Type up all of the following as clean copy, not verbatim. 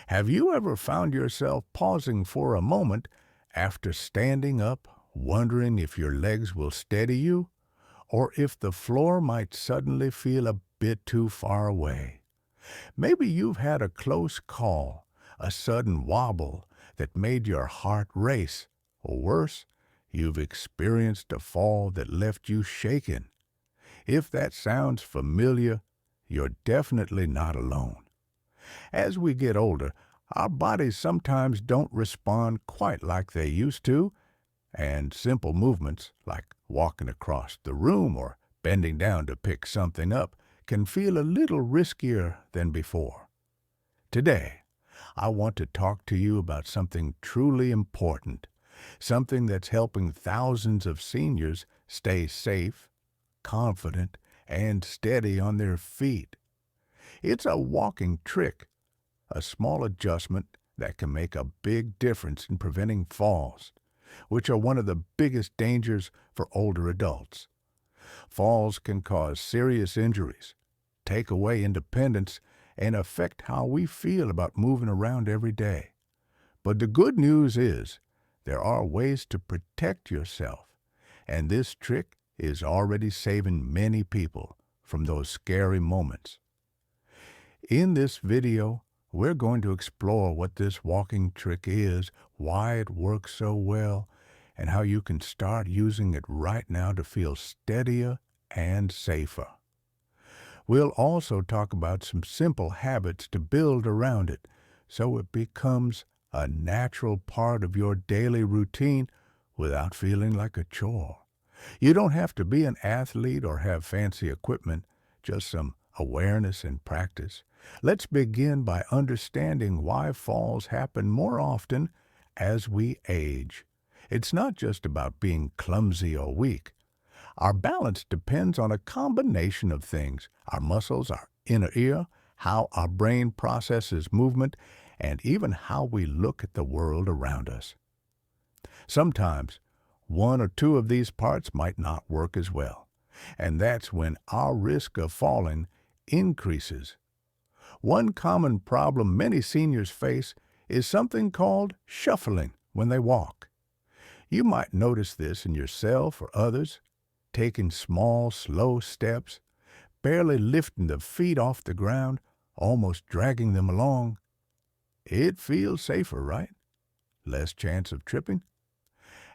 Have you ever found yourself pausing for a moment after standing up, wondering if your legs will steady you, or if the floor might suddenly feel a bit too far away? Maybe you've had a close call, a sudden wobble that made your heart race, or worse, you've experienced a fall that left you shaken. If that sounds familiar, you're definitely not alone. As we get older, our bodies sometimes don't respond quite like they used to, and simple movements, like walking across the room or bending down to pick something up, can feel a little riskier than before. Today, I want to talk to you about something truly important, something that's helping thousands of seniors stay safe, confident, and steady on their feet. It's a walking trick, a small adjustment that can make a big difference in preventing falls, which are one of the biggest dangers for older adults. Falls can cause serious injuries, take away independence, and affect how we feel about moving around every day. But the good news is there are ways to protect yourself, and this trick is already saving many people from those scary moments. In this video, we're going to explore what this walking trick is, why it works so well, and how you can start using it right now to feel steadier and safer. We'll also talk about some simple habits to build around it so it becomes a natural part of your daily routine without feeling like a chore. You don't have to be an athlete or have fancy equipment, just some awareness and practice. Let's begin by understanding why falls happen more often as we age. It's not just about being clumsy or weak. Our balance depends on a combination of things: our muscles, our inner ear, how our brain processes movement, and even how we look at the world around us. Sometimes, one or two of these parts might not work as well, and that's when our risk of falling increases. One common problem many seniors face is something called shuffling when they walk. You might notice this in yourself or others, taking small, slow steps, barely lifting the feet off the ground, almost dragging them along. It feels safer, right? Less chance of tripping.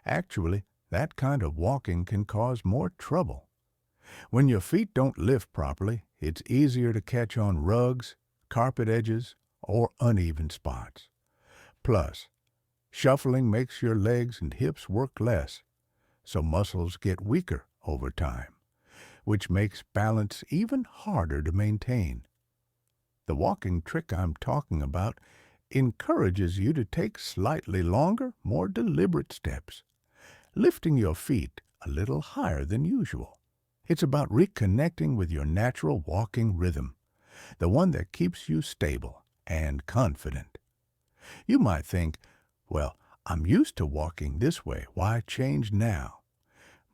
Actually, that kind of walking can cause more trouble. When your feet don't lift properly, it's easier to catch on rugs, carpet edges, or uneven spots. Plus, shuffling makes your legs and hips work less, so muscles get weaker over time, which makes balance even harder to maintain. The walking trick I'm talking about encourages you to take slightly longer, more deliberate steps, lifting your feet a little higher than usual. It's about reconnecting with your natural walking rhythm, the one that keeps you stable and confident. You might think, well, I'm used to walking this way, why change now?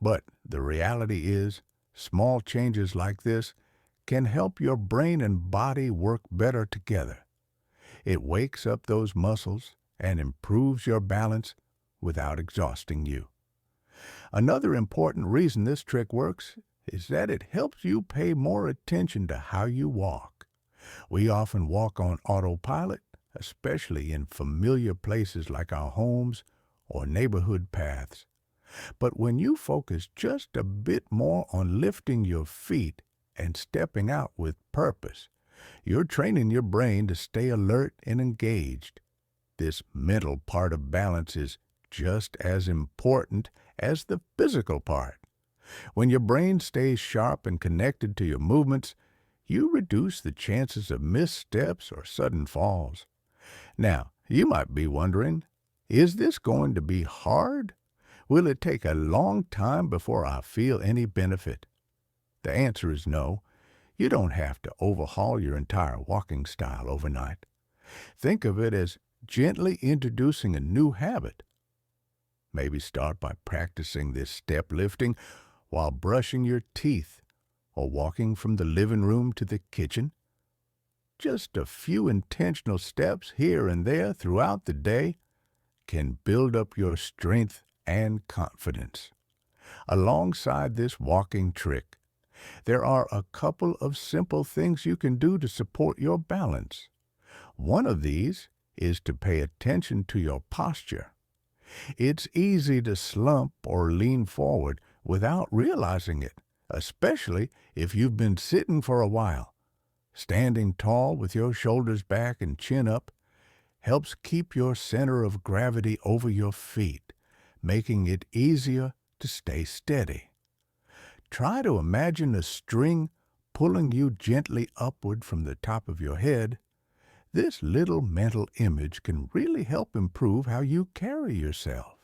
But the reality is, small changes like this can help your brain and body work better together. It wakes up those muscles and improves your balance without exhausting you. Another important reason this trick works is that it helps you pay more attention to how you walk. We often walk on autopilot, especially in familiar places like our homes or neighborhood paths. But when you focus just a bit more on lifting your feet and stepping out with purpose, you're training your brain to stay alert and engaged. This mental part of balance is just as important as the physical part. When your brain stays sharp and connected to your movements, you reduce the chances of missteps or sudden falls. Now, you might be wondering, is this going to be hard? Will it take a long time before I feel any benefit? The answer is no. You don't have to overhaul your entire walking style overnight. Think of it as gently introducing a new habit. Maybe start by practicing this step lifting while brushing your teeth or walking from the living room to the kitchen. just a few intentional steps here and there throughout the day can build up your strength and confidence. Alongside this walking trick, there are a couple of simple things you can do to support your balance. One of these is to pay attention to your posture. It's easy to slump or lean forward without realizing it, especially if you've been sitting for a while. Standing tall with your shoulders back and chin up helps keep your center of gravity over your feet, making it easier to stay steady. Try to imagine a string pulling you gently upward from the top of your head. This little mental image can really help improve how you carry yourself.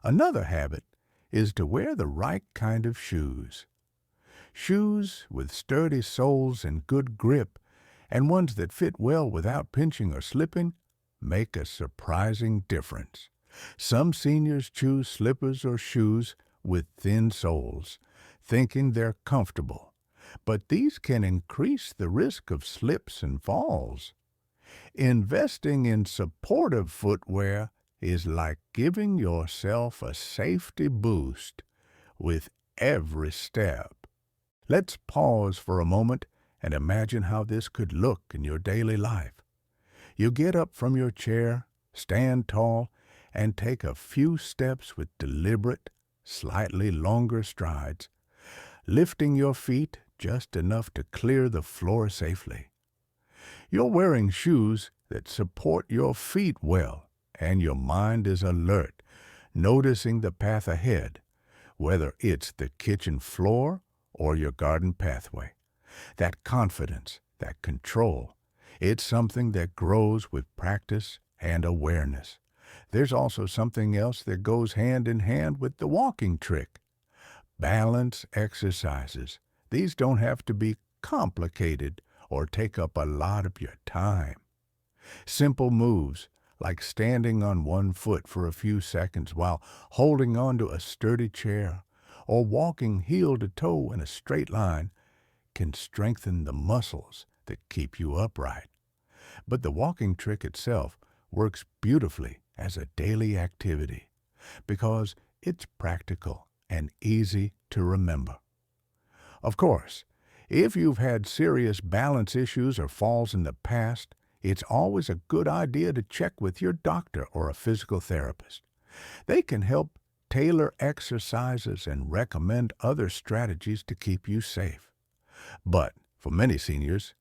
Another habit is to wear the right kind of shoes. Shoes with sturdy soles and good grip, and ones that fit well without pinching or slipping, make a surprising difference. Some seniors choose slippers or shoes with thin soles, thinking they're comfortable, but these can increase the risk of slips and falls. Investing in supportive footwear is like giving yourself a safety boost with every step. Let's pause for a moment and imagine how this could look in your daily life. You get up from your chair, stand tall, and take a few steps with deliberate, slightly longer strides, lifting your feet just enough to clear the floor safely. You're wearing shoes that support your feet well, and your mind is alert, noticing the path ahead, whether it's the kitchen floor or your garden pathway. That confidence, that control, it's something that grows with practice and awareness. There's also something else that goes hand in hand with the walking trick. Balance exercises. These don't have to be complicated or take up a lot of your time. Simple moves like standing on one foot for a few seconds while holding onto a sturdy chair or walking heel to toe in a straight line can strengthen the muscles that keep you upright. But the walking trick itself works beautifully as a daily activity because it's practical and easy to remember. Of course, if you've had serious balance issues or falls in the past, it's always a good idea to check with your doctor or a physical therapist. They can help tailor exercises and recommend other strategies to keep you safe. But for many seniors,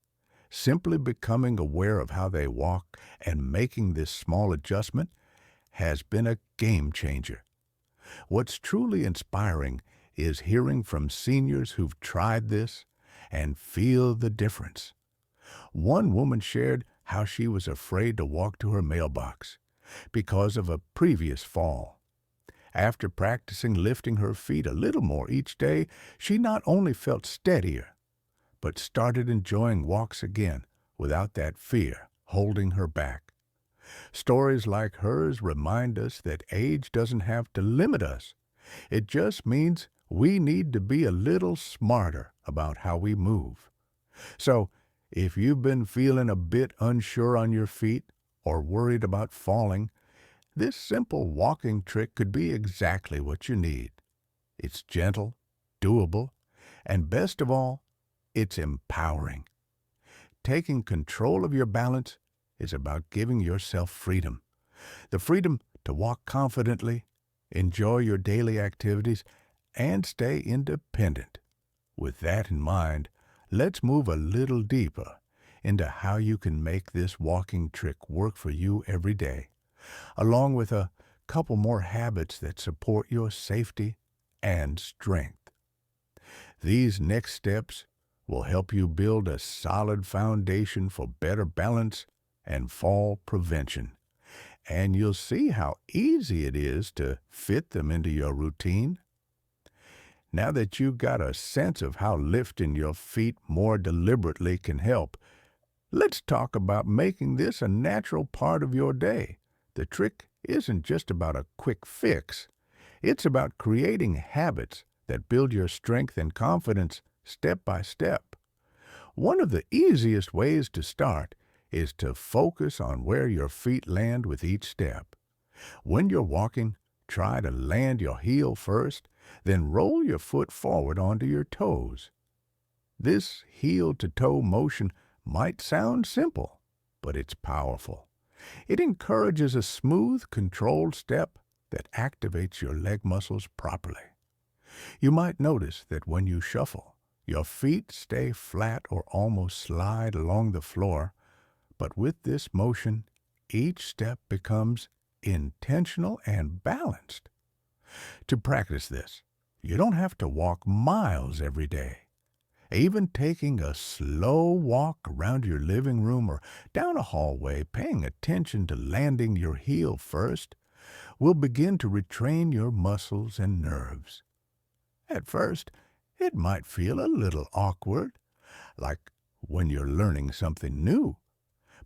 simply becoming aware of how they walk and making this small adjustment has been a game changer. What's truly inspiring is hearing from seniors who've tried this and feel the difference. One woman shared how she was afraid to walk to her mailbox because of a previous fall. After practicing lifting her feet a little more each day, she not only felt steadier, but started enjoying walks again without that fear holding her back. Stories like hers remind us that age doesn't have to limit us. It just means we need to be a little smarter about how we move. So, if you've been feeling a bit unsure on your feet or worried about falling, this simple walking trick could be exactly what you need. It's gentle, doable, and best of all, it's empowering. Taking control of your balance is about giving yourself freedom. The freedom to walk confidently, enjoy your daily activities, and stay independent. With that in mind, let's move a little deeper into how you can make this walking trick work for you every day, along with a couple more habits that support your safety and strength. These next steps will help you build a solid foundation for better balance and fall prevention. And you'll see how easy it is to fit them into your routine. Now that you've got a sense of how lifting your feet more deliberately can help, let's talk about making this a natural part of your day. The trick isn't just about a quick fix. It's about creating habits that build your strength and confidence step by step. One of the easiest ways to start is to focus on where your feet land with each step. When you're walking, try to land your heel first, then roll your foot forward onto your toes. This heel-to-toe motion might sound simple, but it's powerful. It encourages a smooth, controlled step that activates your leg muscles properly. You might notice that when you shuffle, your feet stay flat or almost slide along the floor, but with this motion, each step becomes intentional and balanced. To practice this, you don't have to walk miles every day. Even taking a slow walk around your living room or down a hallway, paying attention to landing your heel first, will begin to retrain your muscles and nerves. At first, it might feel a little awkward, like when you're learning something new,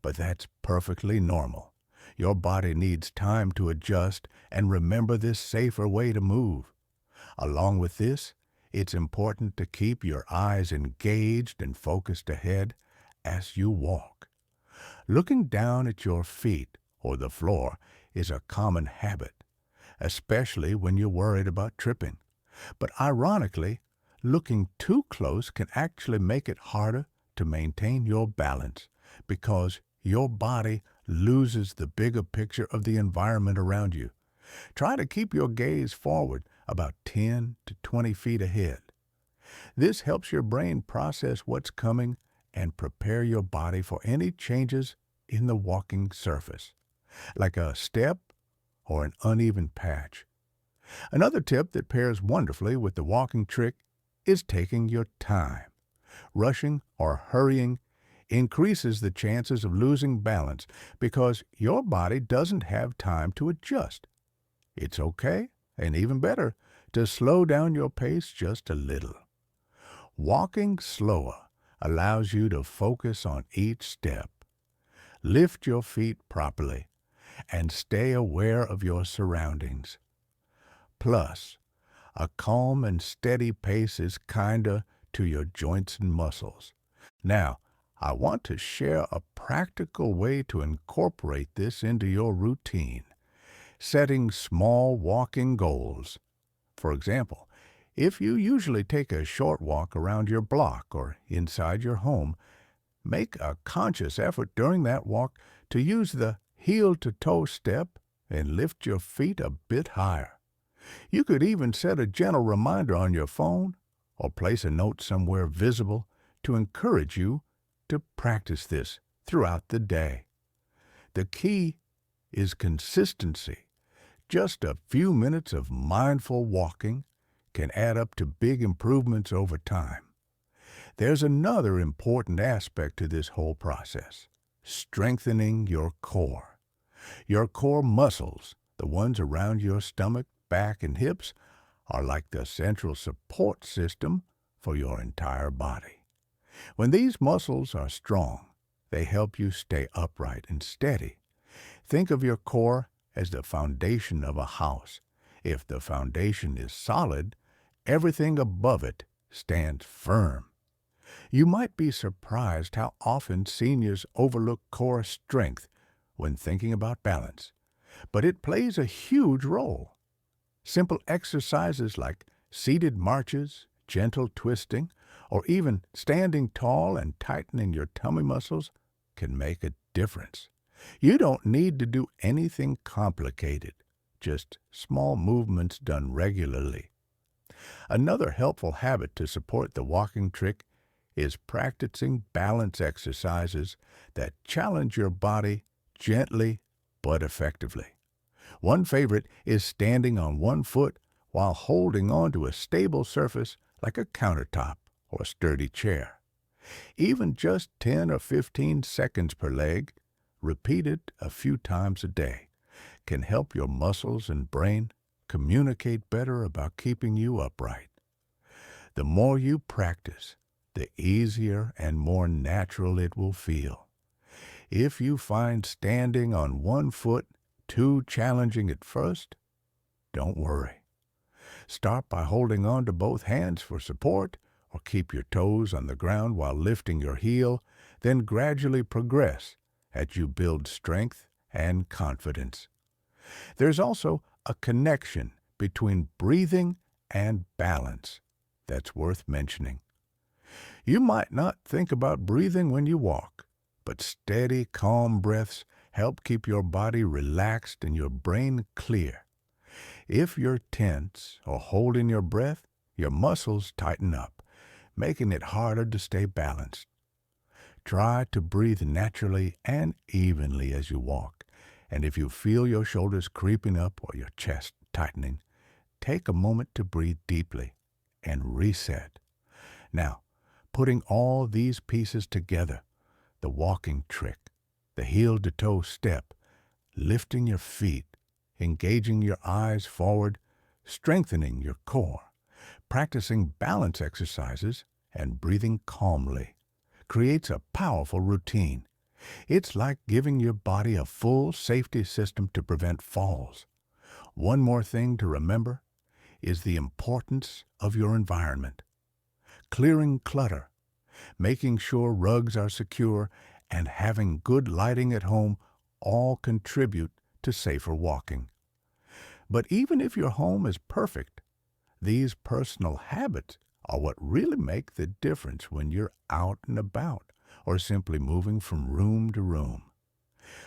but that's perfectly normal. Your body needs time to adjust and remember this safer way to move. Along with this, it's important to keep your eyes engaged and focused ahead as you walk. Looking down at your feet or the floor is a common habit, especially when you're worried about tripping. But ironically, looking too close can actually make it harder to maintain your balance because your body loses the bigger picture of the environment around you. Try to keep your gaze forward about 10 to 20 feet ahead. This helps your brain process what's coming and prepare your body for any changes in the walking surface, like a step or an uneven patch. Another tip that pairs wonderfully with the walking trick is taking your time. Rushing or hurrying increases the chances of losing balance because your body doesn't have time to adjust. It's okay, and even better, to slow down your pace just a little. Walking slower allows you to focus on each step. Lift your feet properly and stay aware of your surroundings. Plus, a calm and steady pace is kinder to your joints and muscles. Now, I want to share a practical way to incorporate this into your routine. Setting small walking goals. For example, if you usually take a short walk around your block or inside your home, make a conscious effort during that walk to use the heel-to-toe step and lift your feet a bit higher. You could even set a gentle reminder on your phone or place a note somewhere visible to encourage you to practice this throughout the day. The key is consistency. Just a few minutes of mindful walking can add up to big improvements over time. There's another important aspect to this whole process: strengthening your core. Your core muscles, the ones around your stomach, back, and hips, are like the central support system for your entire body. When these muscles are strong, they help you stay upright and steady. Think of your core as the foundation of a house. If the foundation is solid, everything above it stands firm. You might be surprised how often seniors overlook core strength when thinking about balance, but it plays a huge role. Simple exercises like seated marches, gentle twisting, or even standing tall and tightening your tummy muscles can make a difference. You don't need to do anything complicated, just small movements done regularly. Another helpful habit to support the walking trick is practicing balance exercises that challenge your body gently but effectively. One favorite is standing on one foot while holding onto a stable surface like a countertop or sturdy chair. Even just 10 or 15 seconds per leg, repeated a few times a day, can help your muscles and brain communicate better about keeping you upright. The more you practice, the easier and more natural it will feel. If you find standing on one foot too challenging at first, don't worry. Start by holding on to both hands for support or keep your toes on the ground while lifting your heel, then gradually progress as you build strength and confidence. There's also a connection between breathing and balance that's worth mentioning. You might not think about breathing when you walk, but steady, calm breaths help keep your body relaxed and your brain clear. If you're tense or holding your breath, your muscles tighten up, making it harder to stay balanced. Try to breathe naturally and evenly as you walk, and if you feel your shoulders creeping up or your chest tightening, take a moment to breathe deeply and reset. Now, putting all these pieces together, the walking trick, the heel-to-toe step, lifting your feet, engaging your eyes forward, strengthening your core, practicing balance exercises, and breathing calmly creates a powerful routine. It's like giving your body a full safety system to prevent falls. One more thing to remember is the importance of your environment. Clearing clutter, making sure rugs are secure, and having good lighting at home all contribute to safer walking. But even if your home is perfect, these personal habits are what really make the difference when you're out and about or simply moving from room to room.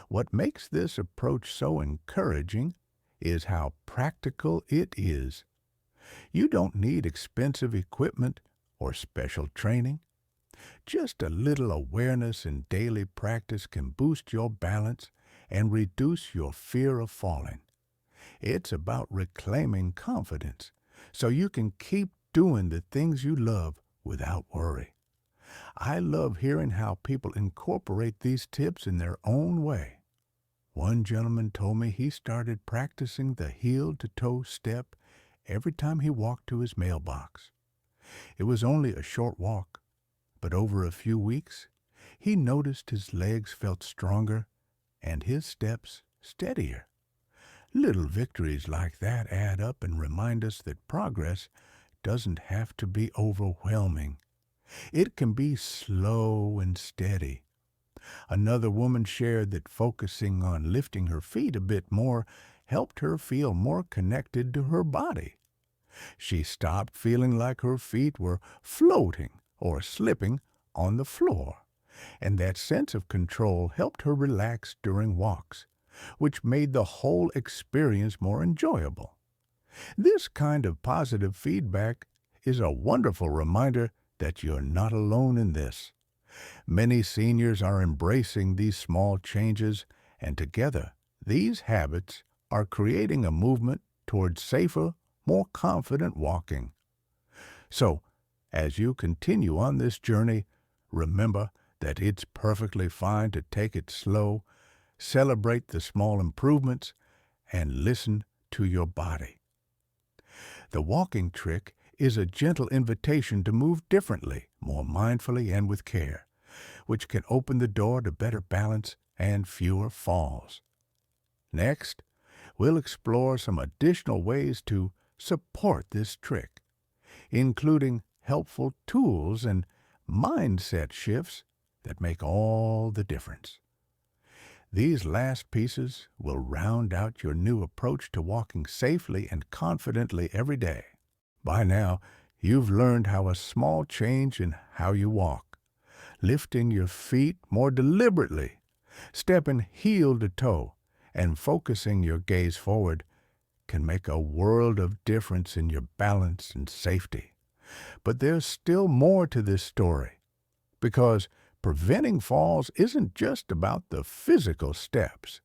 What makes this approach so encouraging is how practical it is. You don't need expensive equipment or special training. Just a little awareness and daily practice can boost your balance and reduce your fear of falling. It's about reclaiming confidence so you can keep doing the things you love without worry. I love hearing how people incorporate these tips in their own way. One gentleman told me he started practicing the heel-to-toe step every time he walked to his mailbox. It was only a short walk, but over a few weeks, he noticed his legs felt stronger and his steps steadier. Little victories like that add up and remind us that progress doesn't have to be overwhelming. It can be slow and steady. Another woman shared that focusing on lifting her feet a bit more helped her feel more connected to her body. She stopped feeling like her feet were floating or slipping on the floor, and that sense of control helped her relax during walks, which made the whole experience more enjoyable. This kind of positive feedback is a wonderful reminder that you're not alone in this. Many seniors are embracing these small changes, and together, these habits are creating a movement towards safer, more confident walking. So, as you continue on this journey, remember that it's perfectly fine to take it slow, celebrate the small improvements, and listen to your body. The walking trick is a gentle invitation to move differently, more mindfully, and with care, which can open the door to better balance and fewer falls. Next, we'll explore some additional ways to support this trick, including helpful tools and mindset shifts that make all the difference. These last pieces will round out your new approach to walking safely and confidently every day. By now, you've learned how a small change in how you walk, lifting your feet more deliberately, stepping heel to toe, and focusing your gaze forward can make a world of difference in your balance and safety. But there's still more to this story, because preventing falls isn't just about the physical steps.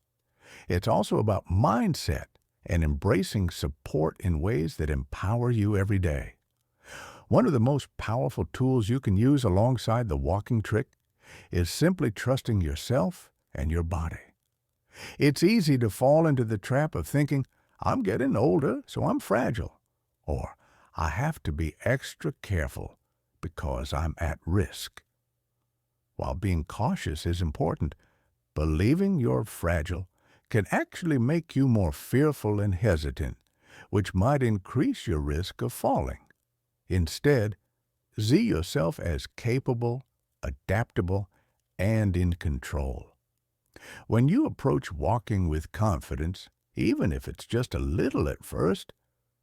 It's also about mindset and embracing support in ways that empower you every day. One of the most powerful tools you can use alongside the walking trick is simply trusting yourself and your body. It's easy to fall into the trap of thinking, I'm getting older, so I'm fragile, or I have to be extra careful because I'm at risk. While being cautious is important, believing you're fragile can actually make you more fearful and hesitant, which might increase your risk of falling. Instead, See yourself as capable, adaptable, and in control. When you approach walking with confidence, even if it's just a little at first,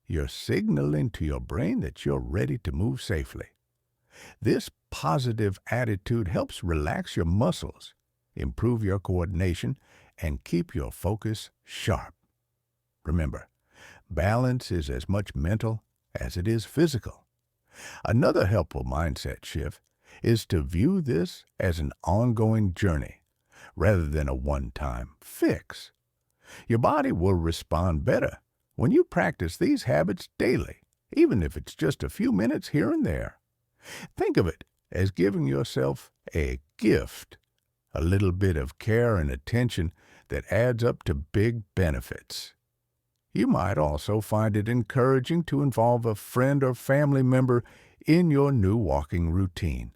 you're signaling to your brain that you're ready to move safely. This positive attitude helps relax your muscles, improve your coordination, and keep your focus sharp. Remember, balance is as much mental as it is physical. Another helpful mindset shift is to view this as an ongoing journey rather than a one-time fix. Your body will respond better when you practice these habits daily, even if it's just a few minutes here and there. Think of it as giving yourself a gift, a little bit of care and attention that adds up to big benefits. You might also find it encouraging to involve a friend or family member in your new walking routine.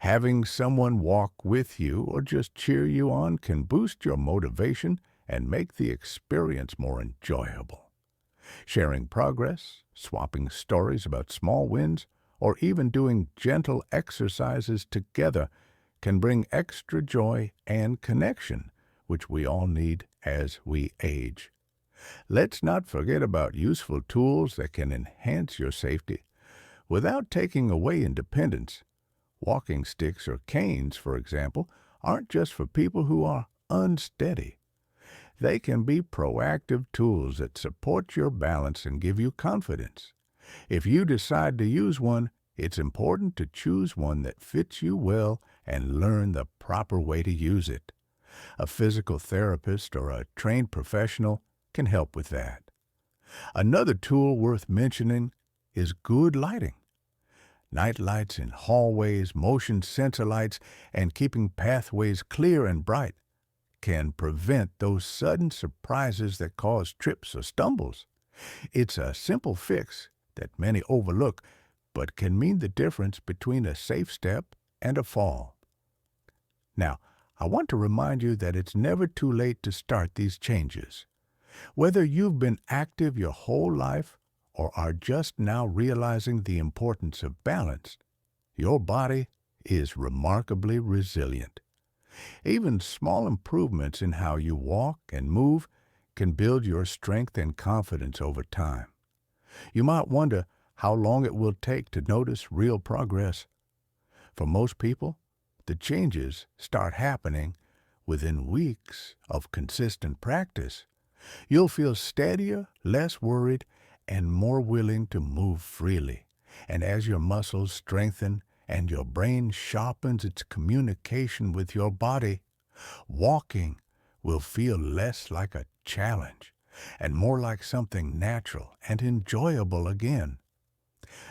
Having someone walk with you or just cheer you on can boost your motivation and make the experience more enjoyable. Sharing progress, swapping stories about small wins, or even doing gentle exercises together can bring extra joy and connection, which we all need as we age. Let's not forget about useful tools that can enhance your safety without taking away independence. Walking sticks or canes, for example, aren't just for people who are unsteady. They can be proactive tools that support your balance and give you confidence. If you decide to use one, it's important to choose one that fits you well and learn the proper way to use it. A physical therapist or a trained professional can help with that. Another tool worth mentioning is good lighting. Night lights in hallways, motion sensor lights, and keeping pathways clear and bright can prevent those sudden surprises that cause trips or stumbles. It's a simple fix that many overlook, but can mean the difference between a safe step and a fall. Now, I want to remind you that it's never too late to start these changes. Whether you've been active your whole life or are just now realizing the importance of balance, your body is remarkably resilient. Even small improvements in how you walk and move can build your strength and confidence over time. You might wonder how long it will take to notice real progress. For most people, the changes start happening within weeks of consistent practice. You'll feel steadier, less worried, and more willing to move freely. And as your muscles strengthen and your brain sharpens its communication with your body, walking will feel less like a challenge and more like something natural and enjoyable again.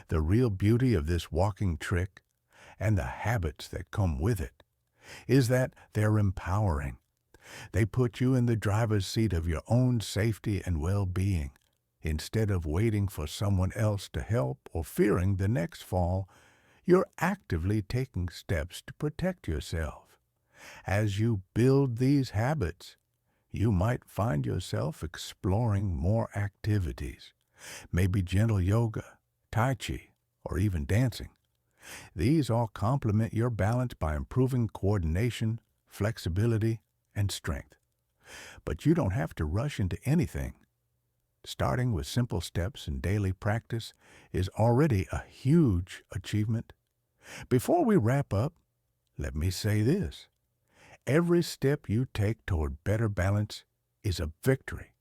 The real beauty of this walking trick, and the habits that come with it, is that they're empowering. They put you in the driver's seat of your own safety and well-being. Instead of waiting for someone else to help or fearing the next fall, you're actively taking steps to protect yourself. As you build these habits, you might find yourself exploring more activities, maybe gentle yoga, tai chi, or even dancing. These all complement your balance by improving coordination, flexibility, and strength. But you don't have to rush into anything. Starting with simple steps and daily practice is already a huge achievement. Before we wrap up, let me say this. Every step you take toward better balance is a victory.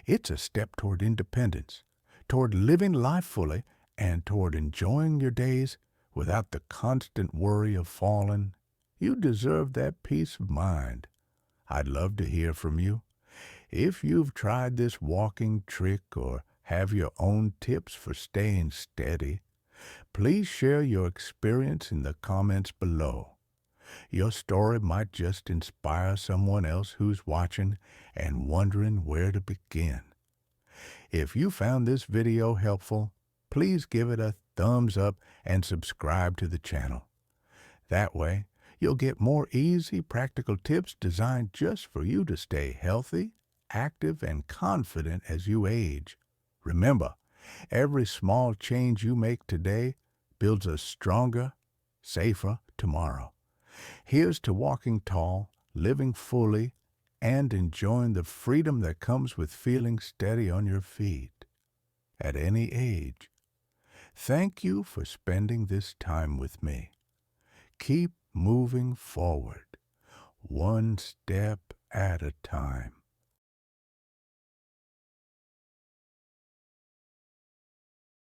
It's a step toward independence, toward living life fully, and toward enjoying your days without the constant worry of falling. You deserve that peace of mind. I'd love to hear from you. If you've tried this walking trick or have your own tips for staying steady, please share your experience in the comments below. Your story might just inspire someone else who's watching and wondering where to begin. If you found this video helpful, please give it a thumbs up and subscribe to the channel. That way, you'll get more easy, practical tips designed just for you to stay healthy, active, and confident as you age. Remember, every small change you make today builds a stronger, safer tomorrow. Here's to walking tall, living fully, and enjoying the freedom that comes with feeling steady on your feet at any age. Thank you for spending this time with me. Keep moving forward, one step at a time.